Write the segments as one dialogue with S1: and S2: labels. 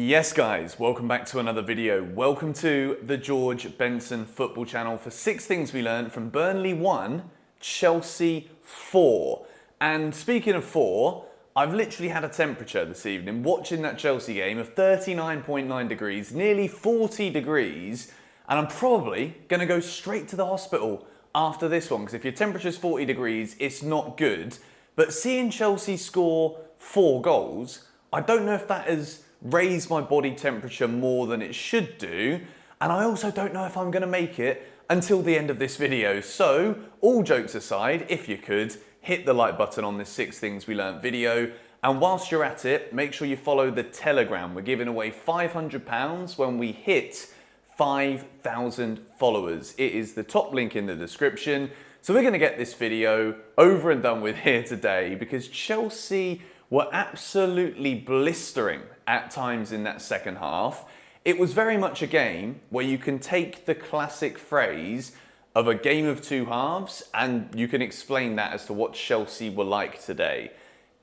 S1: Yes guys, welcome back to another video. Welcome to the George Benson Football Channel for 6 things we learned from Burnley 1, Chelsea 4. And speaking of 4, I've literally had a temperature this evening watching that Chelsea game of 39.9 degrees, nearly 40 degrees, and I'm probably going to go straight to the hospital after this one because if your temperature's 40 degrees, it's not good. But seeing Chelsea score 4 goals, I don't know if that has raise my body temperature more than it should do, and I also don't know if I'm going to make it until the end of this video. So all jokes aside, if you could hit the like button on this 6 things we learnt video, and whilst you're at it, make sure you follow the Telegram. We're giving away £500 when we hit 5,000 followers. It is the top link in the description. So we're going to get this video over and done with here today because Chelsea were absolutely blistering at times in that second half. It was very much a game where you can take the classic phrase of a game of 2 halves and you can explain that as to what Chelsea were like today.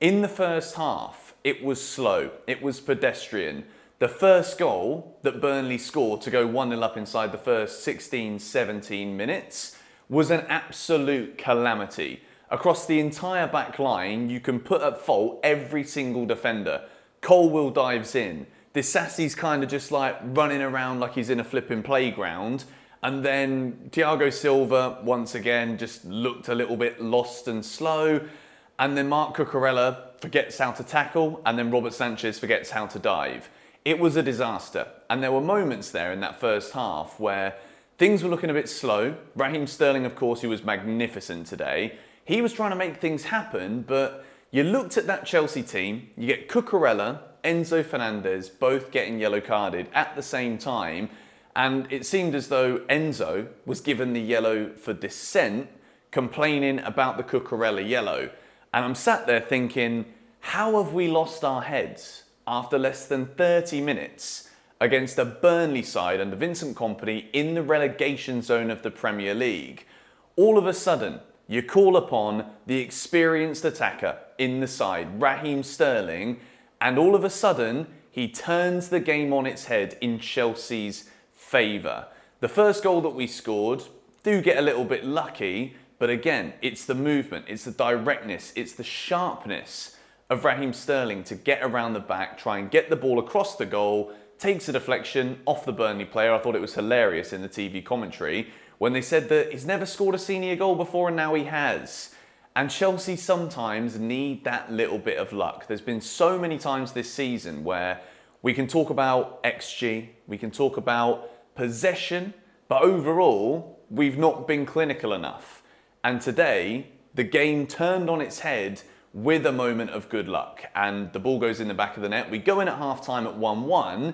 S1: In the first half, it was slow, it was pedestrian. The first goal that Burnley scored to go 1-0 up inside the first 16, 17 minutes was an absolute calamity. Across the entire back line, you can put at fault every single defender. Colwill dives in. Disasi's kind of just like running around like he's in a flipping playground. And then Thiago Silva, once again, just looked a little bit lost and slow. And then Marc Cucurella forgets how to tackle. And then Robert Sanchez forgets how to dive. It was a disaster. And there were moments there in that first half where things were looking a bit slow. Raheem Sterling, of course, who was magnificent today, he was trying to make things happen, but you looked at that Chelsea team, you get Cucurella, Enzo Fernandez both getting yellow carded at the same time, and it seemed as though Enzo was given the yellow for dissent, complaining about the Cucurella yellow. And I'm sat there thinking, how have we lost our heads after less than 30 minutes against a Burnley side under Vincent Kompany in the relegation zone of the Premier League? All of a sudden, you call upon the experienced attacker in the side, Raheem Sterling, and all of a sudden, he turns the game on its head in Chelsea's favour. The first goal that we scored, do get a little bit lucky, but again, it's the movement, it's the directness, it's the sharpness of Raheem Sterling to get around the back, try and get the ball across the goal, takes a deflection off the Burnley player. I thought it was hilarious in the TV commentary when they said that he's never scored a senior goal before and now he has. And Chelsea sometimes need that little bit of luck. There's been so many times this season where we can talk about XG, we can talk about possession, but overall, we've not been clinical enough. And today, the game turned on its head with a moment of good luck. And the ball goes in the back of the net. We go in at half-time at 1-1,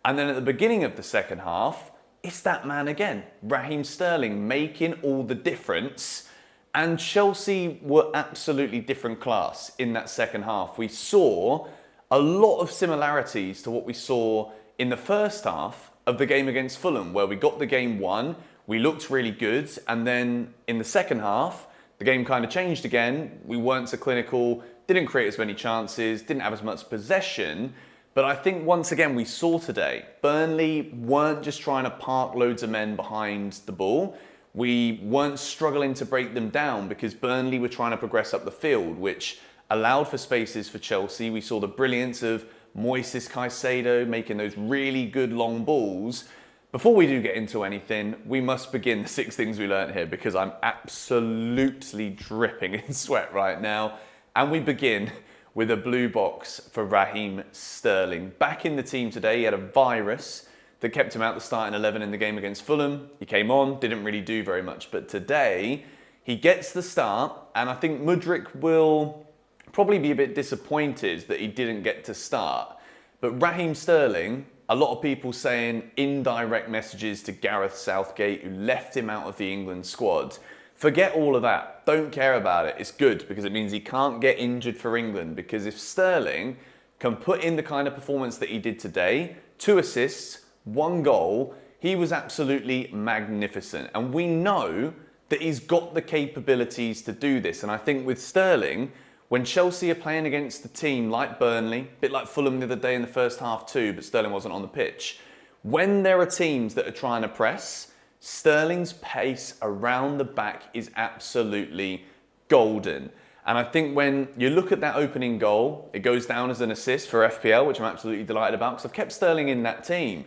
S1: and then at the beginning of the second half, it's that man again, Raheem Sterling, making all the difference. And Chelsea were absolutely different class in that second half. We saw a lot of similarities to what we saw in the first half of the game against Fulham, where we got the game won, we looked really good, and then in the second half, the game kind of changed again. We weren't so clinical, didn't create as many chances, didn't have as much possession. But I think once again we saw today, Burnley weren't just trying to park loads of men behind the ball. We weren't struggling to break them down because Burnley were trying to progress up the field, which allowed for spaces for Chelsea. We saw the brilliance of Moises Caicedo making those really good long balls. Before we do get into anything, we must begin the 6 things we learnt here because I'm absolutely dripping in sweat right now. And we begin with a blue box for Raheem Sterling. Back in the team today, he had a virus that kept him out the starting 11 in the game against Fulham. He came on, didn't really do very much. But today, he gets the start, and I think Mudryk will probably be a bit disappointed that he didn't get to start. But Raheem Sterling, a lot of people saying indirect messages to Gareth Southgate, who left him out of the England squad. Forget all of that. Don't care about it. It's good because it means he can't get injured for England. Because if Sterling can put in the kind of performance that he did today, 2 assists, 1 goal, he was absolutely magnificent. And we know that he's got the capabilities to do this. And I think with Sterling, When Chelsea are playing against a team like Burnley, a bit like Fulham the other day in the first half too, but Sterling wasn't on the pitch. When there are teams that are trying to press, Sterling's pace around the back is absolutely golden. And I think when you look at that opening goal, it goes down as an assist for FPL, which I'm absolutely delighted about because I've kept Sterling in that team.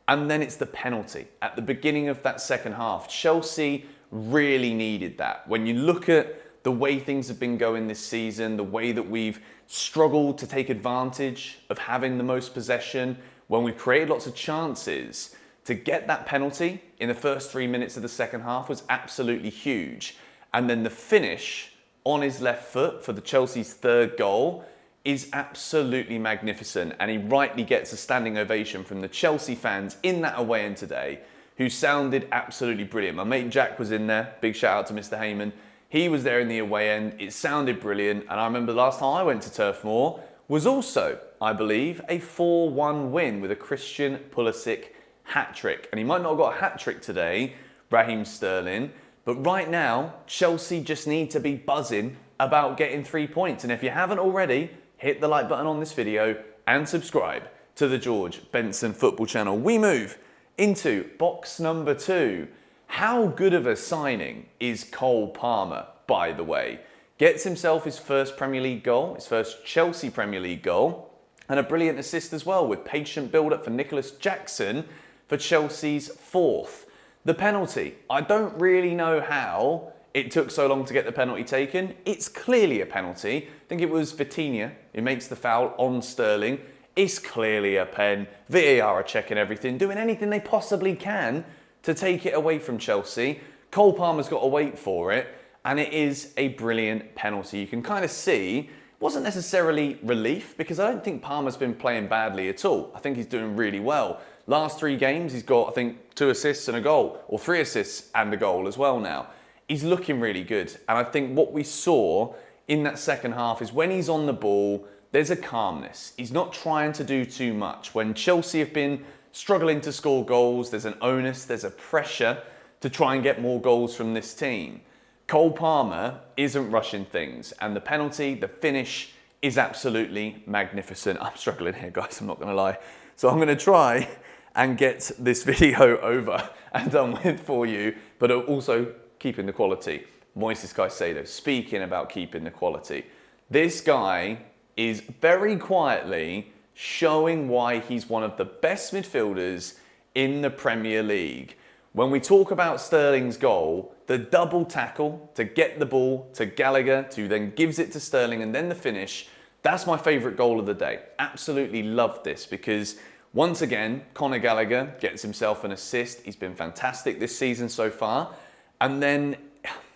S1: And then it's the penalty at the beginning of that second half. Chelsea really needed that. When you look at the way things have been going this season, the way that we've struggled to take advantage of having the most possession, when we've created lots of chances, to get that penalty in the first 3 minutes of the second half was absolutely huge. And then the finish on his left foot for the Chelsea's third goal is absolutely magnificent. And he rightly gets a standing ovation from the Chelsea fans in that away end today, who sounded absolutely brilliant. My mate Jack was in there. Big shout out to Mr. Heyman. He was there in the away end. It sounded brilliant. And I remember the last time I went to Turf Moor was also, I believe, a 4-1 win with a Christian Pulisic hat-trick. And he might not have got a hat-trick today, Raheem Sterling, but right now, Chelsea just need to be buzzing about getting 3 points. And if you haven't already, hit the like button on this video and subscribe to the George Benson Football Channel. We move into box number 2. How good of a signing is Cole Palmer, by the way? Gets himself his first Premier League goal, his first Chelsea Premier League goal, and a brilliant assist as well with patient build-up for Nicolas Jackson for Chelsea's 4th. The penalty, I don't really know how it took so long to get the penalty taken. It's clearly a penalty. I think it was Vitinha who makes the foul on Sterling. It's clearly a pen. VAR are checking everything, doing anything they possibly can to take it away from Chelsea. Cole Palmer's got to wait for it, and it is a brilliant penalty. You can kind of see, it wasn't necessarily relief, because I don't think Palmer's been playing badly at all. I think he's doing really well. Last 3 games, he's got, I think, 2 assists and a goal, or 3 assists and a goal as well now. He's looking really good. And I think what we saw in that second half is when he's on the ball, there's a calmness. He's not trying to do too much. When Chelsea have been struggling to score goals, there's an onus, there's a pressure to try and get more goals from this team. Cole Palmer isn't rushing things. And the penalty, the finish is absolutely magnificent. I'm struggling here, guys, I'm not going to lie. So I'm going to try and get this video over and done with for you, but also keeping the quality. Moises Caicedo, speaking about keeping the quality. This guy is very quietly showing why he's one of the best midfielders in the Premier League. When we talk about Sterling's goal, the double tackle to get the ball to Gallagher, who then gives it to Sterling, and then the finish, that's my favourite goal of the day. Absolutely love this because once again, Conor Gallagher gets himself an assist. He's been fantastic this season so far. And then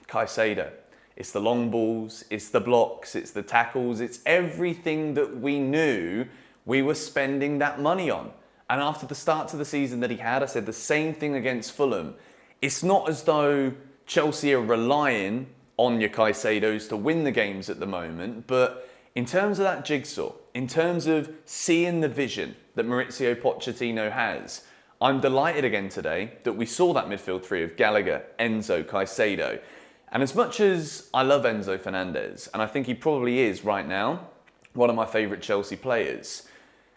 S1: Caicedo. It's the long balls, it's the blocks, it's the tackles, it's everything that we knew we were spending that money on. And after the start to the season that he had, I said the same thing against Fulham. It's not as though Chelsea are relying on your Caicedos to win the games at the moment, but in terms of that jigsaw, in terms of seeing the vision that Mauricio Pochettino has, I'm delighted again today that we saw that midfield 3 of Gallagher, Enzo, Caicedo. And as much as I love Enzo Fernandez, and I think he probably is right now one of my favourite Chelsea players,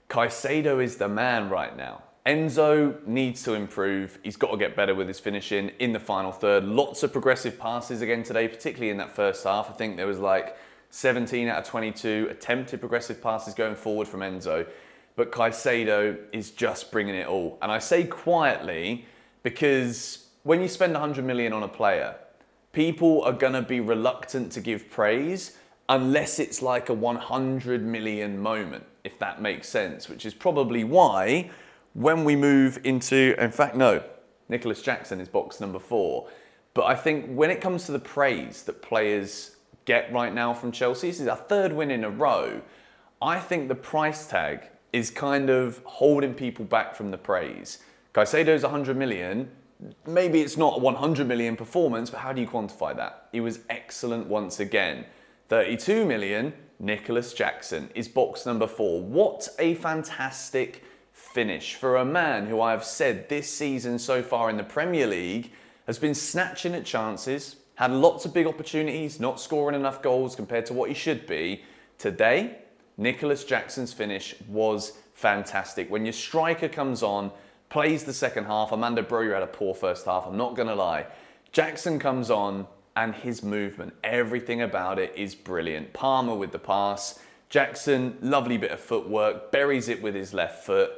S1: Caicedo is the man right now. Enzo needs to improve. He's got to get better with his finishing in the final third. Lots of progressive passes again today, particularly in that first half. I think there was like 17 out of 22 attempted progressive passes going forward from Enzo. But Caicedo is just bringing it all. And I say quietly because when you spend 100 million on a player, people are going to be reluctant to give praise unless it's like a 100 million moment, if that makes sense, which is probably why when we move into, in fact, no, Nicolas Jackson is box number 4. But I think when it comes to the praise that players get right now from Chelsea, this is our 3rd win in a row, I think the price tag is kind of holding people back from the praise. Caicedo's 100 million. Maybe it's not a 100 million performance, but how do you quantify that? He was excellent once again. 32 million, Nicolas Jackson is box number 4. What a fantastic finish for a man who I have said this season so far in the Premier League has been snatching at chances, Had lots of big opportunities, not scoring enough goals compared to what he should be. Today, Nicolas Jackson's finish was fantastic. When your striker comes on, plays the second half, Amanda Broyer had a poor first half, I'm not going to lie. Jackson comes on and his movement, everything about it is brilliant. Palmer with the pass, Jackson, lovely bit of footwork, buries it with his left foot.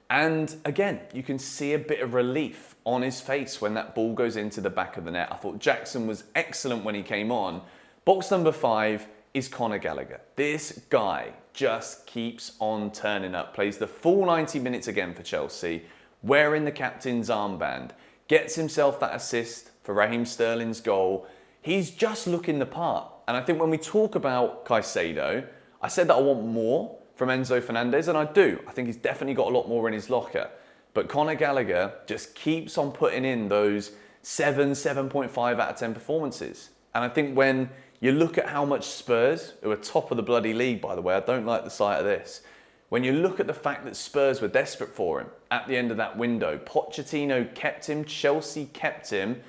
S1: And again, you can see a bit of relief on his face when that ball goes into the back of the net. I thought Jackson was excellent when he came on. Box number 5 is Conor Gallagher. This guy just keeps on turning up, plays the full 90 minutes again for Chelsea, wearing the captain's armband, gets himself that assist for Raheem Sterling's goal. He's just looking the part. And I think when we talk about Caicedo, I said that I want more from Enzo Fernandez, and I do. I think he's definitely got a lot more in his locker. But Conor Gallagher just keeps on putting in those 7.5 out of 10 performances. And I think when you look at how much Spurs, who are top of the bloody league, by the way, I don't like the sight of this. When you look at the fact that Spurs were desperate for him at the end of that window, Pochettino kept him, Chelsea kept him,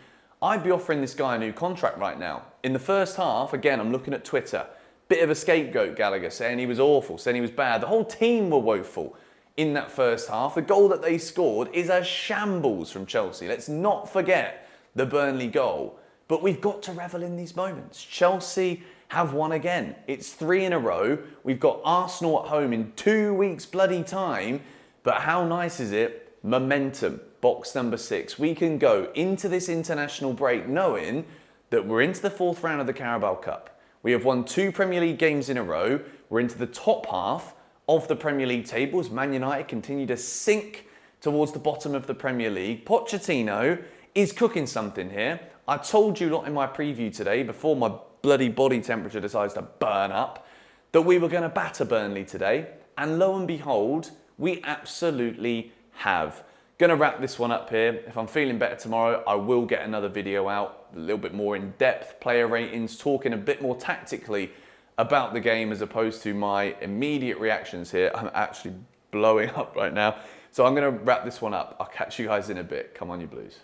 S1: I'd be offering this guy a new contract right now. In the first half, again, I'm looking at Twitter, bit of a scapegoat, Gallagher, saying he was awful, saying he was bad. The whole team were woeful in that first half. The goal that they scored is a shambles from Chelsea. Let's not forget the Burnley goal. But we've got to revel in these moments. Chelsea have won again. It's 3 in a row. We've got Arsenal at home in 2 weeks bloody time. But how nice is it? Momentum. Box number 6. We can go into this international break knowing that we're into the 4th round of the Carabao Cup. We have won 2 Premier League games in a row. We're into the top half of the Premier League table as Man United continue to sink towards the bottom of the Premier League. Pochettino is cooking something here. I told you lot in my preview today, before my bloody body temperature decides to burn up, that we were going to batter Burnley today. And lo and behold, we absolutely have. Going to wrap this one up here. If I'm feeling better tomorrow, I will get another video out, a little bit more in depth, player ratings, talking a bit more tactically about the game as opposed to my immediate reactions here. I'm actually blowing up right now. So I'm going to wrap this one up. I'll catch you guys in a bit. Come on, you Blues.